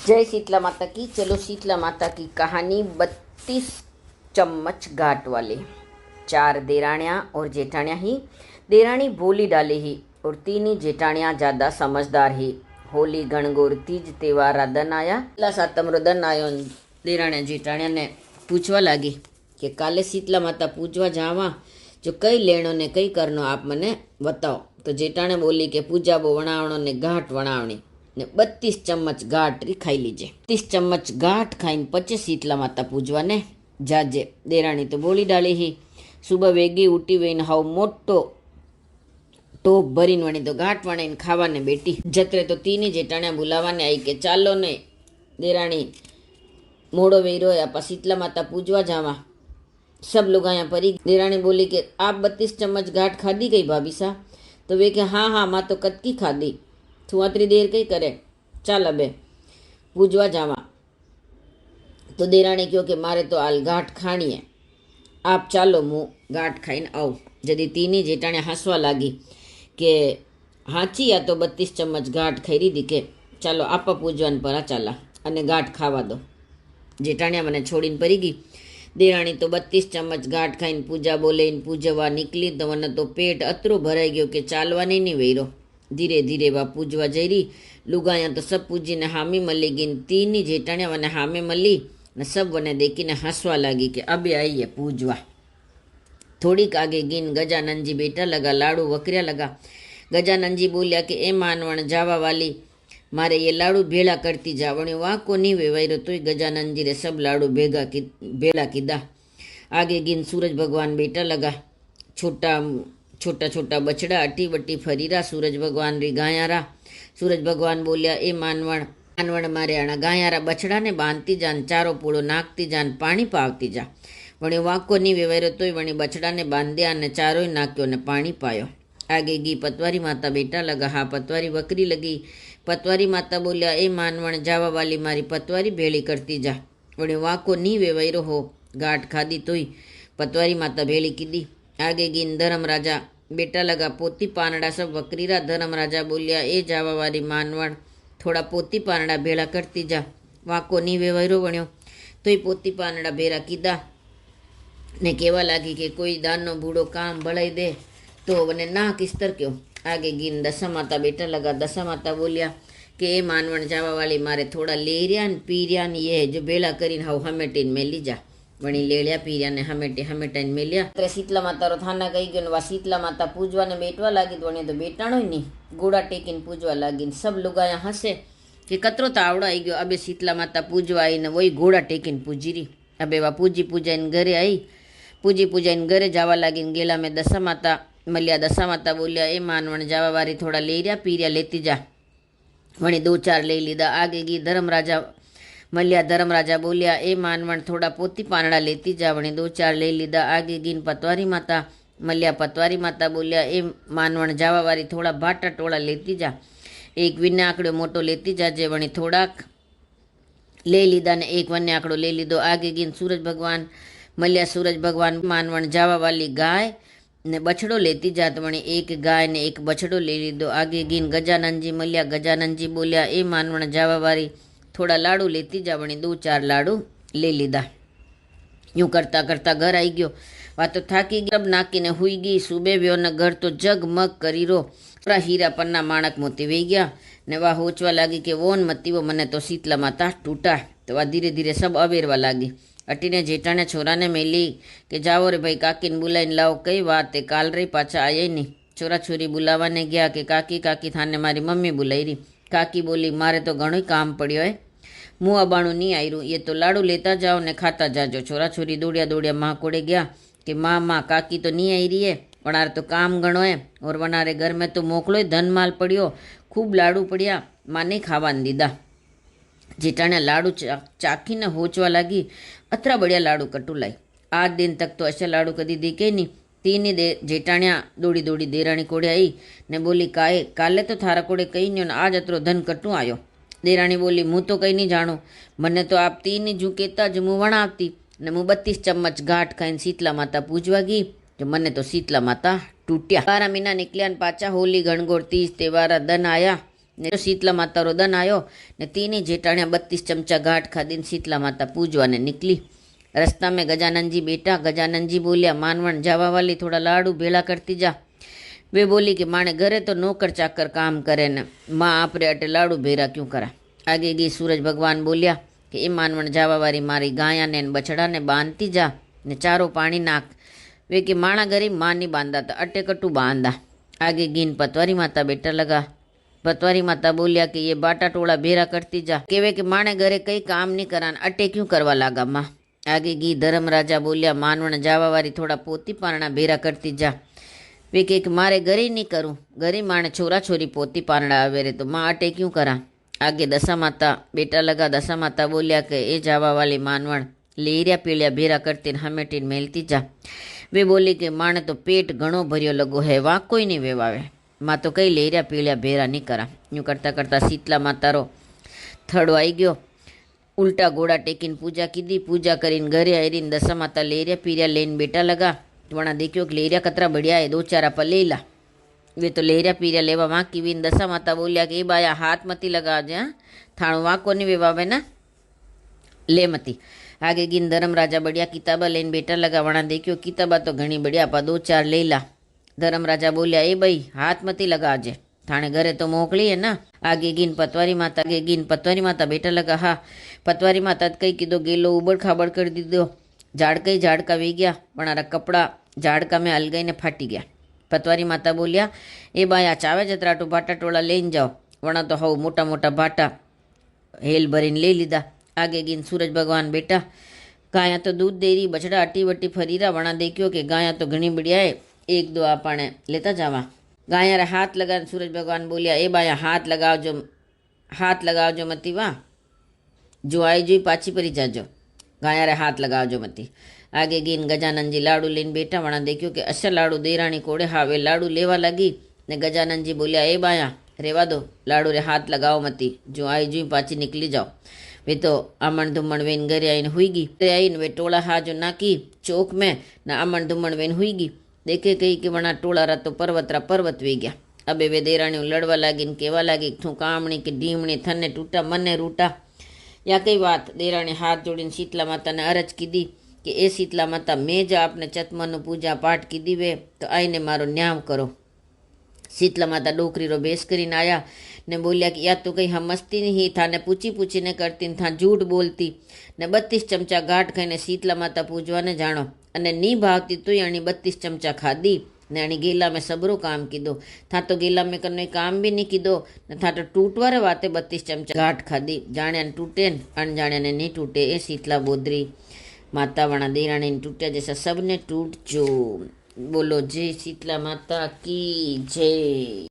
जय शीतला माता की। चलो शीतला माता की कहानी। 32 चम्मच घाट वाले। 4 देरानियाँ और जेठानियाँ ही। देरानी भोली डाले ही और 3 जेठानियाँ ज़्यादा समझदार ही। होली गणगौर तीज त्यौहार दन आया। शीतला सातमरो दन आयो। देरानिया जेठानिया ने पूछवा लगी कि काले शीतला माता पूजवा जावा, जो कई लेणो ने कई करनो आप मने बताओ। तो जेठाणे बोली कि पूजा बो वणावणो ने घाट वणावणी ने 32 चम्मच घाट री खाई लीजे। 32 चम्मच घाट खाઈને પછી शीतला माता पूजवा ने जाजे। देराणी तो बोली डाली ही सुबह वेगी उठी वहीने हाव मोटो टोप भरीने वणी तो घाट वणाઈને खावाने बेटी। जत्रे तो 3 जेठाणिया बुलावाने आई के चालो ने देराणी मोड़ो वेरो आपा शीतला माता पूजवा जावा। सब लोग यहाँ परी। देराणी बोली कि आप 32 चम्मच घाट खाधी गई भाभी सा? तो वे के हाँ हाँ माँ तो कतकी खाधी, तू आतरी देर कई करे, चाल अबे पूजवा जावा। तो देराणी क्यों कि मारे तो हाल घाट खाणी है, आप चालो मु घाट खाईने आऊँ। जदी 3 जेठाणे हसवा लागी के हाची या तो 32 चम्मच घाट खाई रीधी के चालो आपा पूजवान परा चाला अने घाट खावा दो। जेठाणिया मने छोड़ीने परी गई। देराणी तो 32 चम्मच घाट खाईने पूजा बोलेने पूजवा निकली तो મને તો પેટ અતરો ભરાઈ ગયો કે ચાલવાની નહીં વૈરો। ધીરે ધીરે વા પૂજવા જઈ રહી। લુગાયા તો સબ પૂજીને હામી મળી ગઈ। 3 જેટાણિયા મને હામે મળી ને સબ વને દેખીને હસવા લાગી કે અબે આઈએ પૂજવા। થોડીક આગે ગીન ગજાનંદજી બેટા લગા, લાડુ વકર્યા લગા। ગજાનંદજી બોલ્યા કે એ માનવણ જાવા વાલી, मारे ये लाडू भेड़ा करती जा। वणे वाको नहीं वेवायरो तो गजानंद जी रे सब लाडू भेड़ा कीधा। आगे गिन सूरज भगवान बेटा लगा। छोटा छोटा छोटा बछड़ा अटी वटी फरीरा सूरज भगवान री गायारा। सूरज भगवान बोलिया ए मानवण मारे आना गायारा बछड़ा ने बांधती जान, चारो पूड़ो नाखती जान, पानी पावती जा। वणे वाको नहीं वेवायरो तो वणे बछड़ा ने बांध्या ने चारोय नाख्यो ने पानी पायो। आगे गी पतवारी माता बेटा लगा। हाँ पतवारी वकरी लगी। पतवारी माता बोलिया ए मानवण जावा वाली मारी पतवारी भेड़ी करती जा। वणे वाको नी वेवायरो हो, घाट खादी तोय पतवारी माता भेड़ी कीधी। आगे गीन धर्म राजा बेटा लगा। पोती पानड़ा सब वकरीरा। धर्म राजा बोलिया ए जावा वाली मानवण थोड़ा पोती पानड़ा भेड़ा करती जा। वाको नी वेवायरो वण्यो तोय पोती पानड़ा भेड़ा कीधा ने केवा लागी कि कोई दानो बूढ़ो काम भलाई दे तो वने ना किस्तर क्यों। आगे गिन दशा माता बेटा लगा। दशा माता बोलिया कि ए मानवण जावा वाली मारे थोड़ा लेरिया ने पीरिया ने ये जो बेला करीने हाउ हमेटीने मेली जा। वणी लेलिया पीरिया ने हमेटाने मेलिया। तो शीतला माता रो थाना कही गयो। वा शीतला माता पूजवा ने बेटवा लागी तो वणे तो बेटाणो ही नहीं, गोड़ा टेकीने पूजवा लागी। सब लुगाया हसे कि कतरो तो आवड़ो आई गयो। अबे शीतला माता पूजवा आई ने वही गोड़ा टेकीने पूजी रही। अबे वा पूजी पूजाईने घरे आई। पूजी पूजाईने घरे जावा लागी। गेला में दशा माता मलिया। दशा माता बोलिया ए मानवण जावा वारी थोड़ा लेरिया पीरिया लेती जा। वणी 2-4 ले लीधा। आगे गी धर्म राजा मलिया। धर्म राजा बोलिया ए मानवण थोड़ा पोती पानड़ा लेती जा। वणी 2-4 ले लीधा। आगे गिन पतवारी माता मलिया। पतवारी माता बोलिया ए मानवण जावा वारी थोड़ा भाटा टोड़ा लेती जा। एक विन्ने आंकड़ो मोटो लेती जाजे। वणी थोड़ाक ले लीधा ने एक वन्ने आंकड़ो ले लीधो। आगे गिन सूरज भगवान मलिया। सूरज भगवान मानवण जावा वाली गाय ने बछड़ो लेती जात। वणी एक गाय ने एक बछड़ो ले लीधो। आगे गिन गजानंद जी मलिया। गजानंद जी बोलिया ए मानवण जावा वारी थोड़ा लाडू लेती जा। वणी 2-4 लाडू ले लीधा। यूँ करता करता घर आई गयो। वा तो थाकी गई, सब नाकीने हुई गई। सुबह व्यो ने घर तो जगमग करी रो। पूरा हीरा पन्ना माणक मोती वे गया ने वा होचवा लागी कि वोन मती वो मने तो शीतला माता टूटा। तो वा धीरे धीरे सब अवेरवा लागी। अटीने जेठाने छोरा ने मेली कि जाओ रे भाई काकीने बुलाईने लाओ। कई बात है काल रही पाछा आया नहीं। छोरा छोरी बुलावाने गया कि काकी काकी थाने मारी मम्मी बुलाई रही। काकी बोली मारे तो घणो काम पड़्यो है, मुँह अबाणु नहीं आई रू, ये तो लाडू लेता जाओ ने खाता जाजो। छोरा छोरी दौड़िया दौड़िया माँ कोड़े गया कि माँ काकी तो नहीं आई रही है, वनारे तो काम घणो है और वनारे घर में तो मोकलो धन माल पड़ियो, खूब लाडू पड़िया, माँ ने खावाने दीधा। जेठाने लाडू चाखी ने होचवा लगी। अतरा बढ़िया लाडू कटू लाई। आज दिन तक तो ऐसे लाडू कदी देखे नहीं। 3 जेठाणिया दौड़ी दौड़ी देराणी कोड़े आई ने बोली काले तो थारा कोड़े कही नहीं, आज अतरो धन कटू आयो। देराणी बोली मुँ तो कहीं नहीं जाणो, मने तो आप 3 जू कहता जो मुँ वणावती ने मुँ 32 चम्मच घाट खाईने शीतला माता पूजवा गई जो मने तो शीतला माता टूट्या। 12 महीना निकलिया ने पाछा होली गणगौर तीज त्यौहार दन आया। ને शीतला माता रो दन आयो ने तीनी जेठाणिया 32 चमचा घाट खाधी शीतला माता पूजवा ने निकली। रस्ता में गजानन जी बेटा। गजानन जी बोलिया मानवण जावा वाली थोड़ा लाडू भेड़ा करती जा। वे बोली कि माने घरे तो नौकर चाकर काम करे ने माँ आपरे अटे लाडू भेड़ा क्यों करा। आगे गई सूरज भगवान बोलिया कि ए मानवण जावा वाली मारी गाया ने बछड़ा ने बांधती जा ने चारो पानी नाख। वे कि माणा गरीब माँ नहीं बांधा तो अटे कटू बांधा। आगे गीन पतवारी माता बेटा लगा। पतवारी माता बोलिया कि ये बाटा टोला भेरा करती जा। केवे कि माणे घरे कई काम नहीं करान अटे क्यों करवा लागा माँ। आगे गी धर्म राजा बोलिया मानवण जावा वाली थोड़ा पोती पारणा भेरा करती जा। वे के मारे घरे नहीं करूँ घरे माणे छोरा छोरी पोती पारणा आवे रे तो माँ अटे क्यों करा। आगे दशा माता बेटा लगा। दशा माता बोलिया कि ए जावा वाली मानवण लेरिया पीलिया भेरा करती हमेटीन मेलती जा। वे बोली कि माणे तो पेट घणो भरियो लगो है वा कोई नहीं वेवावे माँ तो कई लेरिया पीलिया भेरा नहीं करा। यूँ करता करता शीतला मातारो थड़ो आई गयो। उल्टा घोड़ा टेकीन पूजा कीधी। पूजा करीन घरे आईरीन दशा माता लेरिया पीरिया लेन बेटा लगा। वणा देखियो कि लेरिया कतरा बढ़िया है 2-4 आप ले ला। वे तो लेरिया पीरिया लेवा वहाँ की वीन दशा माता बोलिया कि ए बाया हाथ मती लगा जे थाणु वहाँ को नहीं वेवावे ना ले मती। आगे गिन धर्म राजा बढ़िया किताबा लेन बेटा लगा। वणा देखियो किताबा तो घणी बढ़िया पा 2-4 ले ला। धर्म राजा बोलिया ए भाई हाथ मती लगा जे थाने घरे तो मोकली है ना। आगे गिन पतवारी माता। आगे गिन पतवारी माता बेटा लगा। हाँ पतवारी माता कई कीधो गेलो उबड़ खाबड़ कर दीधो। झाड़का ही झाड़का वे गया पण कपड़ा झाड़का में हल गई ने फाटी गया। पतवारी माता बोलिया ए बाया चावे जतराटू भाटा टोला लेन जाओ। वणा तो हव मोटा मोटा भाटा हेल भरीने ले लीधा। आगे गिन सूरज भगवान बेटा। गाया तो दूध दे रही बछड़ा अटी वटी फरी रहा। वणा देखियो कि गाया तो घणी बढ़िया है 1-2 आपने लेता जावा। गाया रे हाथ लगा। सूरज भगवान बोलिया ए बाया हाथ लगाओ जो मती वाह जो आई जोई पाछी परी जाजो। गाया रे हाथ लगाओ जो मती। आगे गिन गजानन जी लाडू लेन बेटा। वणा देखियो कि अशा लाडू देराणी कोड़े हावे लाडू लेवा लगी ने गजानन जी बोलिया ए बाया रेवा दो लाडू रे हाथ लगाओ मती जो आई जोई पाछी निकली जाओ। वे तो अमन धुमन वेन घरे आईने हुई गई। आईने वे टोला हाजो नाकी चौक में न अमन धुमन वेन हुई गई। देखे कही कि वणा टोला रा तो पर्वत वे गया। अबे वे देराणी लड़वा लागी केवा लागी थू कामणी कि ढीमणी थने टूटा मने रूटा या कई बात। देराणी हाथ जोड़ीने शीतला माता ने अरज कीधी कि ए शीतला माता मैं ज आपने चतमन पूजा पाठ कीधी वे तो आईने मारो न्याम करो। शीतला माता डोकरी रो बेस करीने आया ने बोलिया कि या तो कहीं हम मस्ती नहीं था ने पूछी ने करती था झूठ बोलती ने 32 चमचा घाट खाईने शीतला माता पूजवा ने जाणो अने नी भावती तो अणी 32 चमचा खाधी ने अणी गेला में सबरो काम कीधो। था तो गेला में कनो काम भी नहीं कीधो ने था तो टूटवारे वाते 32 चमचा घाट खाधी। जाण्या ने टूटे अणजाण्या ने नहीं टूटे। ए शीतला बोधरी माता वणा देराणी ने टूटे जैसा सबने टूट जो। बोलो जय शीतला माता की जय।